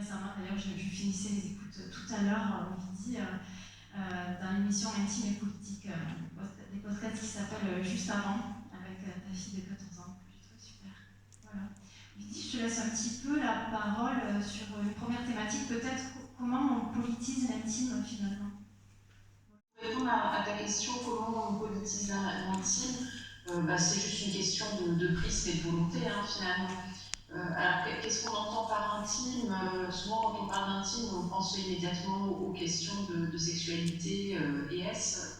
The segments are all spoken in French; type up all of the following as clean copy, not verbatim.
récemment, d'ailleurs, je finissais les écoutes tout à l'heure, au midi, dans l'émission Intime et politique, des podcasts qui s'appellent Juste avant, avec ta fille de 14 ans, que je trouve super. Voilà. Lydie, je te laisse un petit peu la parole sur une première thématique, peut-être comment on politise l'intime finalement. Pour répondre à ta question, comment on politise l'intime, c'est juste une question de prisme et de volonté, finalement. Alors, qu'est-ce qu'on entend par intime? Souvent, quand on parle d'intime, on pense immédiatement aux questions de sexualité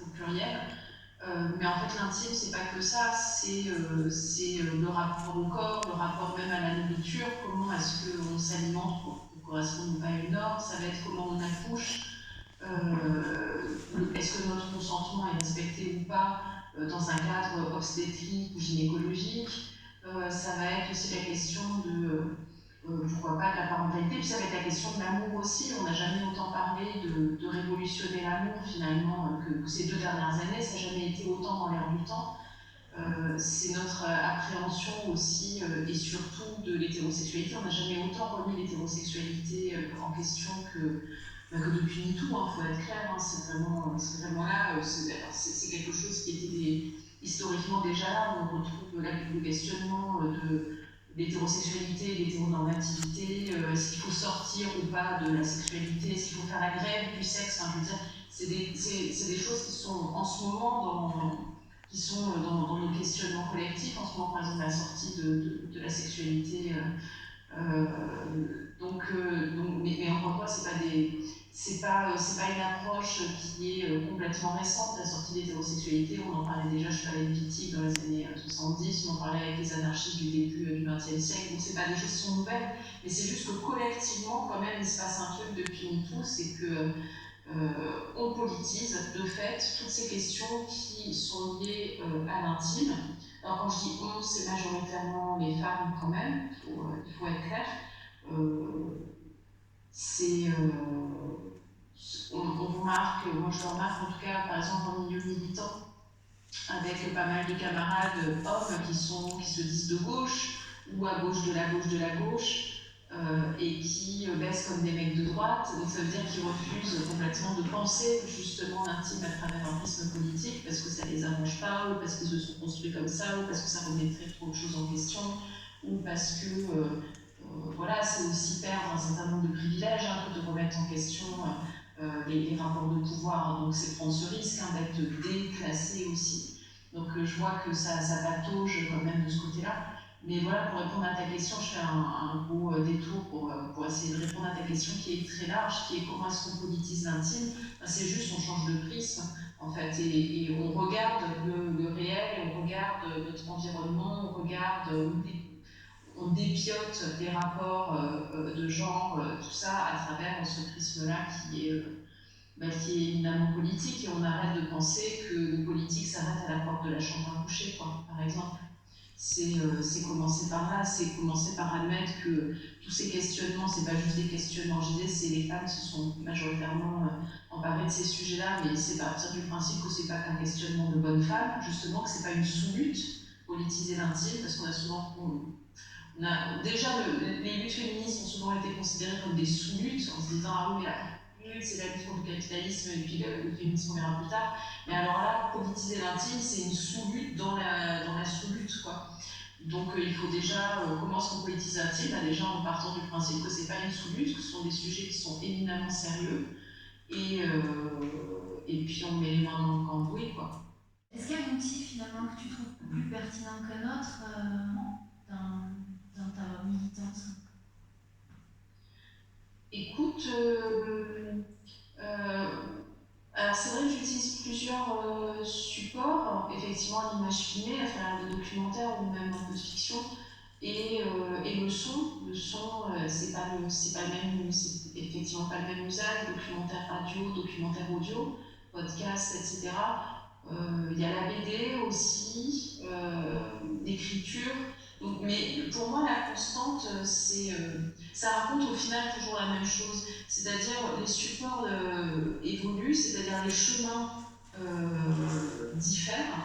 au pluriel. Mais en fait, l'intime, c'est pas que ça, c'est le rapport au corps, le rapport même à la nourriture, comment est-ce qu'on s'alimente pour correspondre pas à une norme, ça va être comment on accouche, est-ce que notre consentement est respecté ou pas dans un cadre obstétrique ou gynécologique. Ça va être aussi la question de, pourquoi pas, de la parentalité, puis ça va être la question de l'amour aussi. On n'a jamais autant parlé de révolutionner l'amour finalement que ces 2 dernières années, ça n'a jamais été autant dans l'air du temps. C'est notre appréhension aussi et surtout de l'hétérosexualité. On n'a jamais autant remis l'hétérosexualité en question que depuis MeToo, faut être clair, c'est vraiment là, c'est quelque chose qui était historiquement déjà là, où on retrouve le questionnement de l'hétérosexualité, l'hétéronormativité, est-ce qu'il faut sortir ou pas de la sexualité, est-ce qu'il faut faire la grève du sexe, je veux dire, c'est des choses qui sont en ce moment dans nos questionnements collectifs, en ce moment par exemple la sortie de la sexualité, mais encore une fois, c'est pas une approche qui est complètement récente. La sortie de l'hétérosexualité, on en parlait déjà, je parlais de Wittig dans les années 70, on en parlait avec les anarchistes du début du XXe siècle, donc c'est pas des choses qui sont nouvelles, mais c'est juste que collectivement, quand même, il se passe un truc depuis MeToo, c'est que on politise de fait toutes ces questions qui sont liées à l'intime. Alors quand je dis on, c'est majoritairement les femmes quand même, il faut être clair. On remarque, moi je le remarque en tout cas par exemple en milieu militant, avec pas mal de camarades hommes qui se disent de gauche ou à gauche de la gauche de la gauche, et qui baissent comme des mecs de droite, donc ça veut dire qu'ils refusent complètement de penser justement l'intime à travers un prisme politique parce que ça les arrange pas, ou parce qu'ils se sont construits comme ça, ou parce que ça remettrait trop de choses en question, ou parce que voilà, c'est aussi perdre un certain nombre de privilèges que de remettre en question les rapports de pouvoir, donc c'est prendre ce risque d'être déclassé aussi. Donc je vois que ça patauge quand même de ce côté-là. Mais voilà, pour répondre à ta question, je fais un gros détour pour essayer de répondre à ta question qui est très large, qui est comment est-ce qu'on politise l'intime. C'est juste on change de prisme, en fait, et on regarde le réel, on regarde notre environnement, on dépiote les rapports de genre, tout ça à travers ce prisme-là qui est éminemment politique, et on arrête de penser que le politique s'arrête à la porte de la chambre à coucher, par exemple. C'est commencer par là, c'est commencer par admettre que tous ces questionnements, c'est pas juste des questionnements, je disais, c'est les femmes qui se sont majoritairement emparées de ces sujets-là, mais c'est partir du principe que c'est pas qu'un questionnement de bonne femme, justement, que c'est pas une sous-lutte, politiser l'intime, parce qu'on a souvent... déjà, les luttes féministes ont souvent été considérées comme des sous-luttes, en se disant, ah oui, mais c'est la lutte contre le capitalisme, et puis le féminisme, on verra plus tard. Mais alors là, politiser l'intime, c'est une sous-lutte dans la sous-lutte, quoi. Donc il faut déjà, comment est-ce qu'on politise l'intime? Déjà en partant du principe que c'est pas une sous-lutte, que ce sont des sujets qui sont éminemment sérieux, et puis on met les mains dans le cambouis, quoi. Est-ce qu'il y a un outil finalement que tu trouves plus pertinent qu'un autre dans ta militance? Écoute, alors c'est vrai que j'utilise plusieurs supports, effectivement l'image filmée, à travers des documentaires ou même un peu de fiction, et le son. Le son, c'est effectivement pas le même usage, documentaire radio, documentaire audio, podcast, etc. Il y a la BD aussi, l'écriture. Mais pour moi, la constante, ça raconte au final toujours la même chose. C'est-à-dire, les supports évoluent, c'est-à-dire les chemins diffèrent.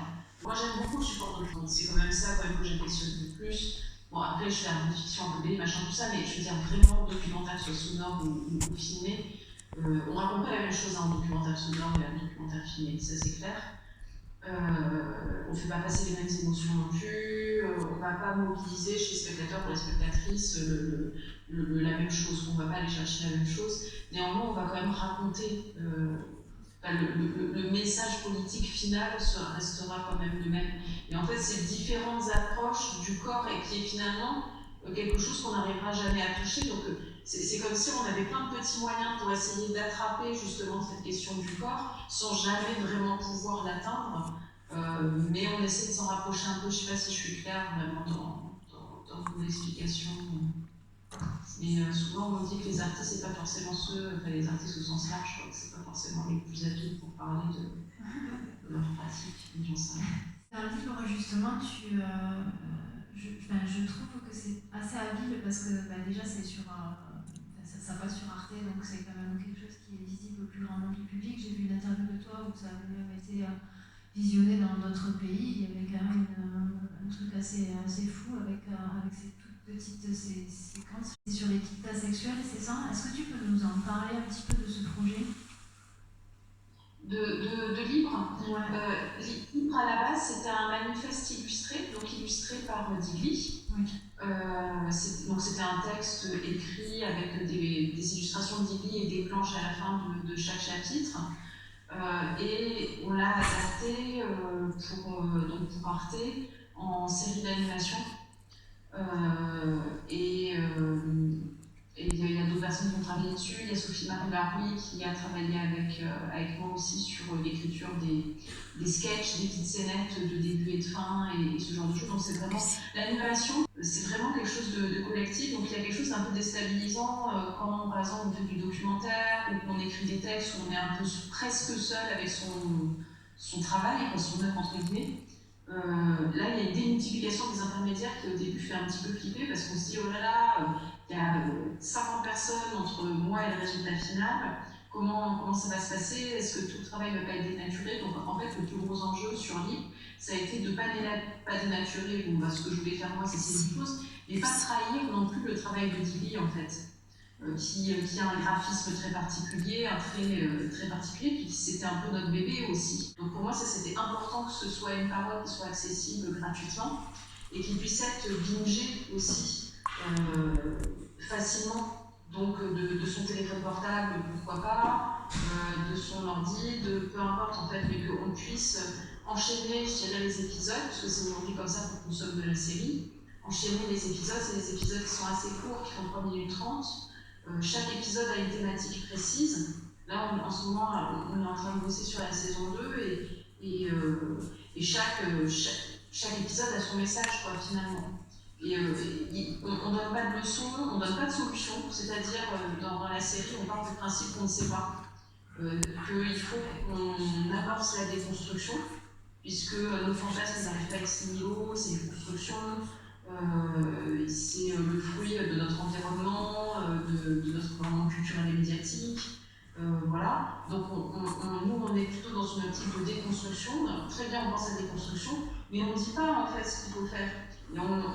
Moi, j'aime beaucoup le support de fond. C'est quand même ça que j'affectionne le plus. Bon, après, je fais un peu de fiction, un peu de machin, tout ça, mais je veux dire vraiment documentaire, soit sonore ou filmé. On raconte pas la même chose en documentaire sonore et en documentaire filmé, ça c'est clair. On ne fait pas passer les mêmes émotions non plus, on ne va pas mobiliser chez les spectateurs ou les spectatrices la même chose, on ne va pas aller chercher la même chose. Néanmoins, on va quand même raconter, le message politique final restera quand même le même. Et en fait, ces différentes approches du corps et qui est finalement quelque chose qu'on n'arrivera jamais à toucher. Donc, c'est comme si on avait plein de petits moyens pour essayer d'attraper justement cette question du corps sans jamais vraiment pouvoir l'atteindre. Mais on essaie de s'en rapprocher un peu. Je ne sais pas si je suis claire vraiment dans mon explication. Mais souvent on dit que les artistes, c'est pas forcément les artistes au sens large, je crois que c'est pas forcément les plus habiles pour parler de leur pratique, j'en sais rien. Dans le livre, justement, je trouve que c'est assez habile parce que déjà c'est sur ça passe sur Arte, donc c'est quand même quelque chose qui est visible au plus grand nombre du public. J'ai vu une interview de toi où ça avait même été visionné dans d'autres pays. Il y avait quand même un truc assez fou avec ces toutes petites séquences sur l'équité sexuelle, c'est ça? Est-ce que tu peux nous en parler un petit peu de ce projet? De livres. Ouais. Livre à la base, c'était un manifeste illustré, donc illustré par Digli. Oui. Donc c'était un texte écrit avec des illustrations de Digli et des planches à la fin de chaque chapitre. Et on l'a adapté pour Arte en série d'animation. Et il y a d'autres personnes qui ont travaillé dessus. Il y a Sophie-Marie Laroui qui a travaillé avec moi aussi sur l'écriture des sketchs, des petites scénettes de début et de fin et ce genre de choses. Donc c'est vraiment l'animation, c'est vraiment quelque chose de collectif. Donc il y a quelque chose d'un peu déstabilisant quand par exemple on fait du documentaire ou qu'on écrit des textes où on est un peu presque seul avec son travail, son œuvre entre guillemets. Là, il y a une démultiplication des intermédiaires qui au début fait un petit peu flipper parce qu'on se dit oh là là, il y a 50 personnes entre moi et le résultat final. Comment ça va se passer? Est-ce que tout le travail ne va pas être dénaturé? Donc en fait, le plus gros enjeu sur Libre, ça a été de ne pas dénaturer ce que je voulais faire moi, c'est ces choses, mais pas trahir non plus le travail de Digli en fait. Qui a un graphisme très particulier, un trait très particulier, puis c'était un peu notre bébé aussi. Donc pour moi, c'était important que ce soit une parole qui soit accessible gratuitement et qui puisse être bingée aussi facilement. Donc de son téléphone portable, pourquoi pas, de son ordi, de peu importe en fait, mais qu'on puisse enchaîner, je dirais, les épisodes, parce que c'est aujourd'hui comme ça qu'on consomme de la série. Enchaîner les épisodes, c'est des épisodes qui sont assez courts, qui font 3 minutes 30. Chaque épisode a une thématique précise. Là, en ce moment, on est en train de bosser sur la saison 2 et chaque épisode a son message, quoi, finalement. Et on ne donne pas de leçons, on ne donne pas de solution, c'est-à-dire dans la série, on part du principe qu'on ne sait pas, qu'il faut qu'on amorce la déconstruction, puisque nos fantasmes n'arrivent pas ex nihilo, c'est une construction. C'est le fruit de notre environnement, de notre environnement culturel et médiatique. Voilà. Donc nous, on est plutôt dans une optique de déconstruction. Très bien, on pense à déconstruction, mais on ne dit pas en fait ce qu'il faut faire.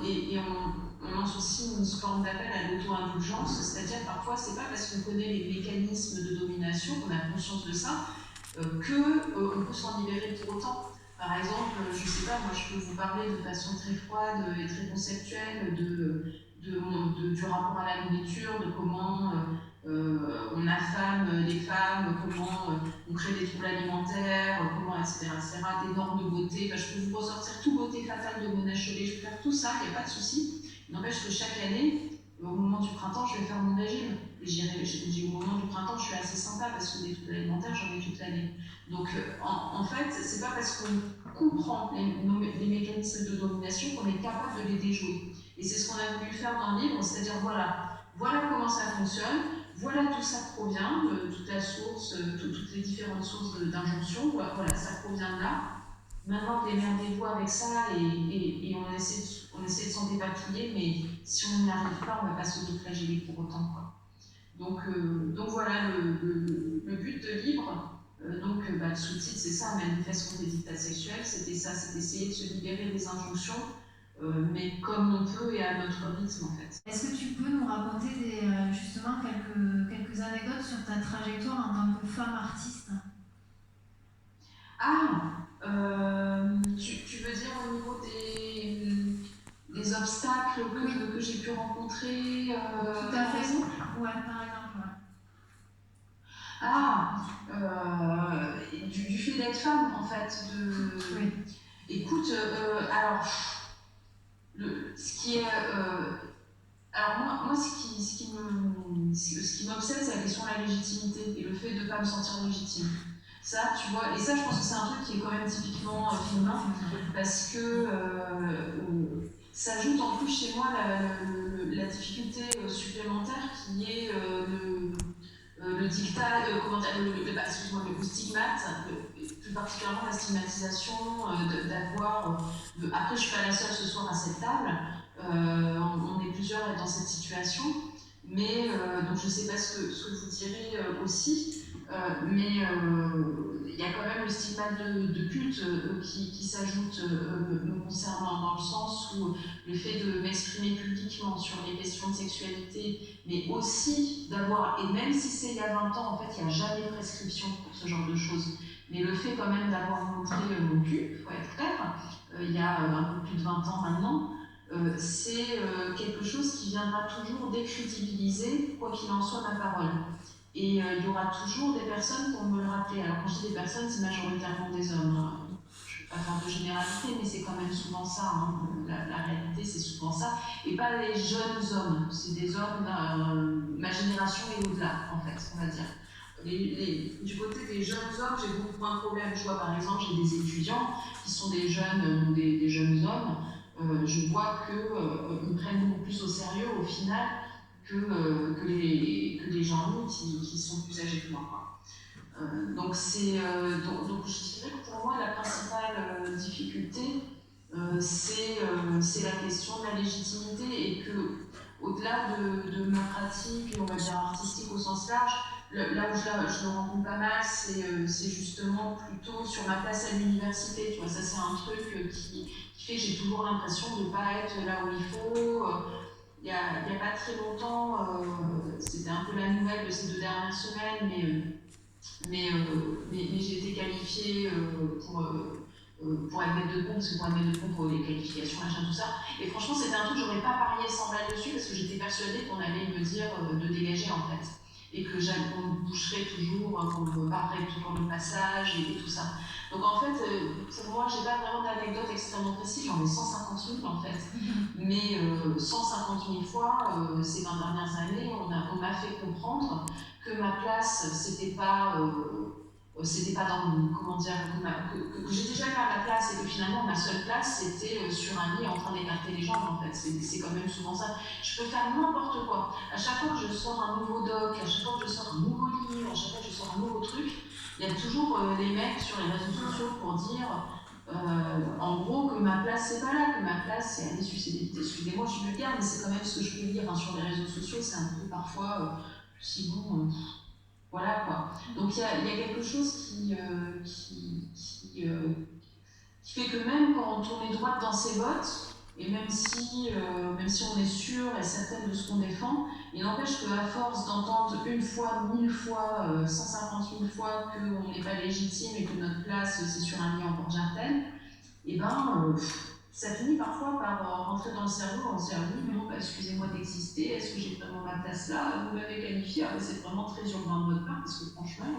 Et on lance aussi une forme d'appel à l'auto-indulgence, c'est-à-dire parfois, c'est pas parce qu'on connaît les mécanismes de domination, qu'on a conscience de ça, qu'on peut s'en libérer pour autant. Par exemple, je ne sais pas, moi je peux vous parler de façon très froide et très conceptuelle du rapport à la nourriture, de comment on affame les femmes, comment on crée des troubles alimentaires, comment, etc., des normes de beauté. Enfin, je peux vous ressortir tout beauté fatale de Mona Chollet, je peux faire tout ça, il n'y a pas de souci. N'empêche que chaque année, au moment du printemps, je vais faire mon régime. Et au moment du printemps, je suis assez sympa parce que des troubles alimentaires, j'en ai toute l'année. Donc, en fait, c'est pas parce qu'on comprend les mécanismes de domination qu'on est capable de les déjouer. Et c'est ce qu'on a voulu faire dans le livre, c'est-à-dire voilà comment ça fonctionne, voilà d'où ça provient, toute la source, toutes les différentes sources d'injonction, voilà, ça provient de là. Maintenant, démerdez-vous avec ça et on essaie de s'en dépatouiller, mais si on n'y arrive pas, on ne va pas s'autoflageller pour autant, quoi. Donc voilà, le but de Libre, le sous-titre, c'est ça, manifeste contre les dictats sexuels, c'était ça, c'était essayer de se libérer des injonctions mais comme on peut et à notre rythme en fait. Est-ce que tu peux nous raconter justement quelques anecdotes sur ta trajectoire en tant que femme artiste? Tu veux dire au niveau des obstacles que j'ai pu rencontrer Tout à fait. Ouais, par exemple. Du fait d'être femme en fait. Oui. Écoute, alors, ce qui est. Alors moi ce qui m'obsède, c'est la question de la légitimité et le fait de ne pas me sentir légitime. Ça, tu vois, et ça, je pense que c'est un truc qui est quand même typiquement féminin, parce que s'ajoute en plus chez moi la difficulté supplémentaire qui est le dictat, le stigmate, plus particulièrement la stigmatisation d'avoir. Après, je suis pas la seule ce soir à cette table, on est plusieurs à être dans cette situation, mais donc je sais pas ce que vous direz aussi, mais il y a quand même le stigmate de culte qui s'ajoute me concernant, dans le sens où le fait de m'exprimer publiquement sur les questions de sexualité, mais aussi d'avoir, et même si c'est il y a 20 ans, en fait, il n'y a jamais de prescription pour ce genre de choses, mais le fait quand même d'avoir montré mon cul, il faut être clair, il y a un peu plus de 20 ans maintenant, c'est quelque chose qui viendra toujours décrédibiliser, quoi qu'il en soit, ma parole. Et il y aura toujours des personnes pour me le rappeler. Alors quand je dis des personnes, c'est majoritairement des hommes. Je ne vais pas faire de généralité, mais c'est quand même souvent ça. Hein. La réalité, c'est souvent ça. Et pas les jeunes hommes. C'est des hommes, ma génération et au-delà, en fait, on va dire. Du côté des jeunes hommes, j'ai beaucoup moins de problèmes. Je vois par exemple, j'ai des étudiants qui sont des jeunes, des jeunes hommes. Je vois qu'ils prennent beaucoup plus au sérieux au final que les gens qui sont plus âgés que moi. Donc je dirais que pour moi la principale difficulté c'est la question de la légitimité, et que au-delà de ma pratique, on va dire artistique au sens large, là où je le rencontre pas mal, c'est justement plutôt sur ma place à l'université. Tu vois, ça c'est un truc qui fait que j'ai toujours l'impression de ne pas être là où il faut. Il n'y a pas très longtemps, c'était un peu la nouvelle de ces 2 dernières semaines, mais j'ai été qualifiée pour être maître de conf, parce que pour être maître de conf, les qualifications, machin, tout ça. Et franchement, c'était un truc, j'aurais pas parié 100 balles dessus, parce que j'étais persuadée qu'on allait me dire de dégager en fait. Et qu'on me boucherait toujours, qu'on me barrerait toujours le passage et tout ça. Donc en fait, pour moi, j'ai pas vraiment d'anecdote extrêmement précise, j'en ai 150 000 en fait. Mais 150 000 fois, ces 20 dernières années, on m'a fait comprendre que ma place, c'était pas dans, comment dire, que j'étais jamais à ma place, et que finalement ma seule place c'était sur un lit en train d'écarter les jambes en fait. C'est quand même souvent ça. Je peux faire n'importe quoi. À chaque fois que je sors un nouveau doc, à chaque fois que je sors un nouveau livre, à chaque fois que je sors un nouveau truc, il y a toujours des mecs sur les réseaux sociaux pour dire en gros que ma place c'est pas là, que ma place c'est aller sucer des. Excusez-moi, je suis vulgaire, mais c'est quand même ce que je peux lire sur les réseaux sociaux, c'est un peu parfois si bon. Voilà quoi. Donc il y a quelque chose qui fait que même quand on tourne droite dans ses bottes, et même si on est sûr et certaine de ce qu'on défend, il n'empêche qu'à force d'entendre une fois, 1000 fois, 150 000 fois qu'on n'est pas légitime et que notre place c'est sur un lit en porte-jartel, et ben ça finit parfois par rentrer dans le cerveau, on se dit oui, non, excusez-moi d'exister, est-ce que j'ai vraiment ma place là? Vous m'avez qualifié, c'est vraiment très urbain de votre part, parce que franchement,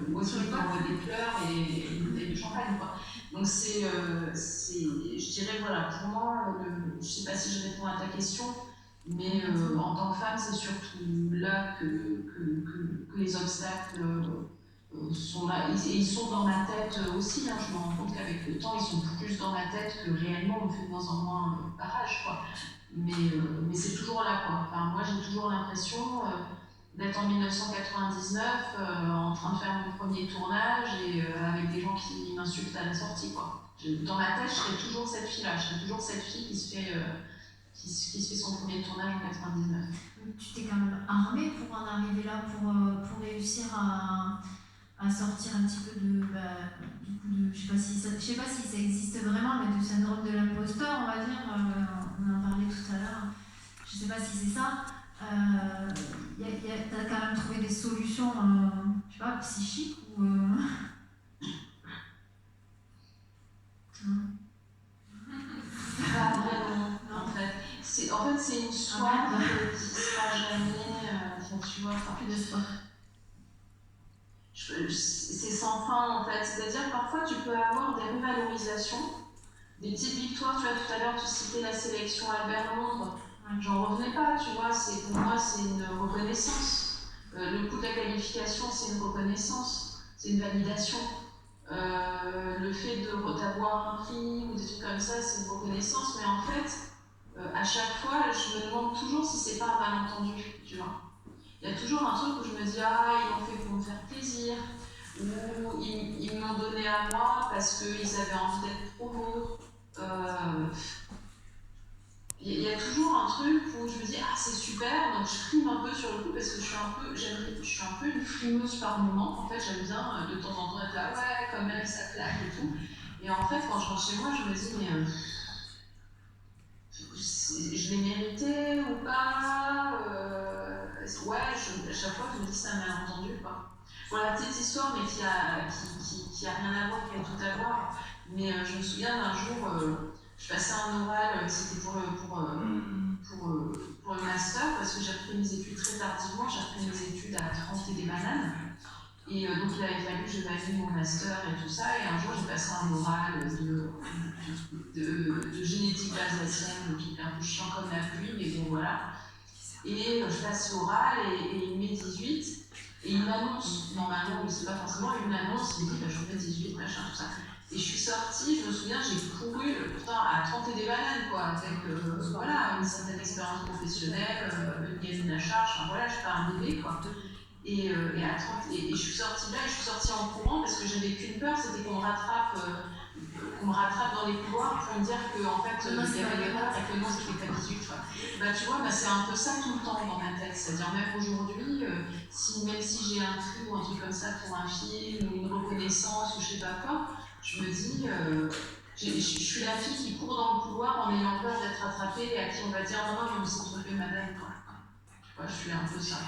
moi aussi je m'envoie des fleurs et une bouteille de champagne, quoi. Donc je dirais, voilà, pour moi, je ne sais pas si je réponds à ta question, mais en tant que femme, c'est surtout là que les obstacles sont là, et ils sont dans ma tête aussi, hein. Je me rends compte qu'avec le temps, ils sont plus dans ma tête que réellement, on fait de moins en moins barrage, quoi. Mais c'est toujours là, quoi. Enfin, moi, j'ai toujours l'impression d'être en 1999, en train de faire mon premier tournage, et avec des gens qui m'insultent à la sortie, quoi. Dans ma tête, je serai toujours cette fille-là, je serai toujours cette fille qui se fait son premier tournage en 99. Tu t'es quand même armée pour en arriver là, pour réussir à sortir un petit peu de, du coup, je sais sais pas si ça existe vraiment, mais du syndrome de l'imposteur, on va dire, on en parlait tout à l'heure, je sais pas si c'est ça. T'as quand même trouvé des solutions, je sais pas, psychiques ou... Pas vraiment, en fait. C'est une soif qui sera jamais, tu vois, plus de sport. C'est sans fin en fait, c'est-à-dire parfois tu peux avoir des revalorisations, des petites victoires, tu vois, tout à l'heure tu citais la sélection Albert Londres, j'en revenais pas, tu vois, pour moi c'est une reconnaissance. Le coup de la qualification c'est une reconnaissance, c'est une validation. Le fait d'avoir un prix ou des trucs comme ça c'est une reconnaissance, mais en fait, à chaque fois je me demande toujours si c'est pas un malentendu, tu vois. Il y a toujours un truc où je me dis ah ils l'ont fait pour me faire plaisir, ou ils m'ont donné à moi parce qu'ils avaient envie d'être trop beaux. Il y a toujours un truc où je me dis ah c'est super, donc je frime un peu sur le coup parce que je suis un peu une frimeuse par moment. En fait j'aime bien de temps en temps être là ouais quand même ça claque et tout. Et en fait quand je rentre chez moi je me dis mais je l'ai mérité ou pas ouais, à chaque fois je me dis c'est un malentendu quoi. Voilà, petite histoire mais qui a rien à voir, qui a tout à voir. Mais je me souviens d'un jour, je passais un oral, c'était pour le master parce que j'ai repris mes études très tardivement, j'ai repris mes études à 30 et des bananes. Et donc il avait fallu que je valide mon master et tout ça, et un jour j'ai passé un oral de génétique alsacienne, donc hyper chiant comme la pluie, mais bon voilà. Et je passe l'oral et il met 18, et il m'annonce, normalement il ne sait pas forcément, il m'annonce, il me dit bah, je fais 18, machin, tout ça. Et je suis sortie, je me souviens, j'ai couru pourtant à 30 et des bananes, quoi, avec voilà, une certaine expérience professionnelle, une gamine à charge, enfin voilà, je suis pas un bébé, quoi. Et je suis sortie là, et je suis sortie en courant parce que j'avais qu'une peur, c'était qu'on me rattrape dans les couloirs pour me dire qu'en fait il y avait l'erreur et que non c'était pas 18. Bah tu vois, c'est un peu ça tout le temps dans ma tête, c'est-à-dire même aujourd'hui, même si j'ai un prix ou un truc comme ça pour un film ou une reconnaissance ou je sais pas quoi, je me dis, je suis la fille qui court dans le couloir en ayant peur d'être rattrapée et à qui on va dire non, je me suis trompée madame, quoi. Tu vois, je suis un peu ça.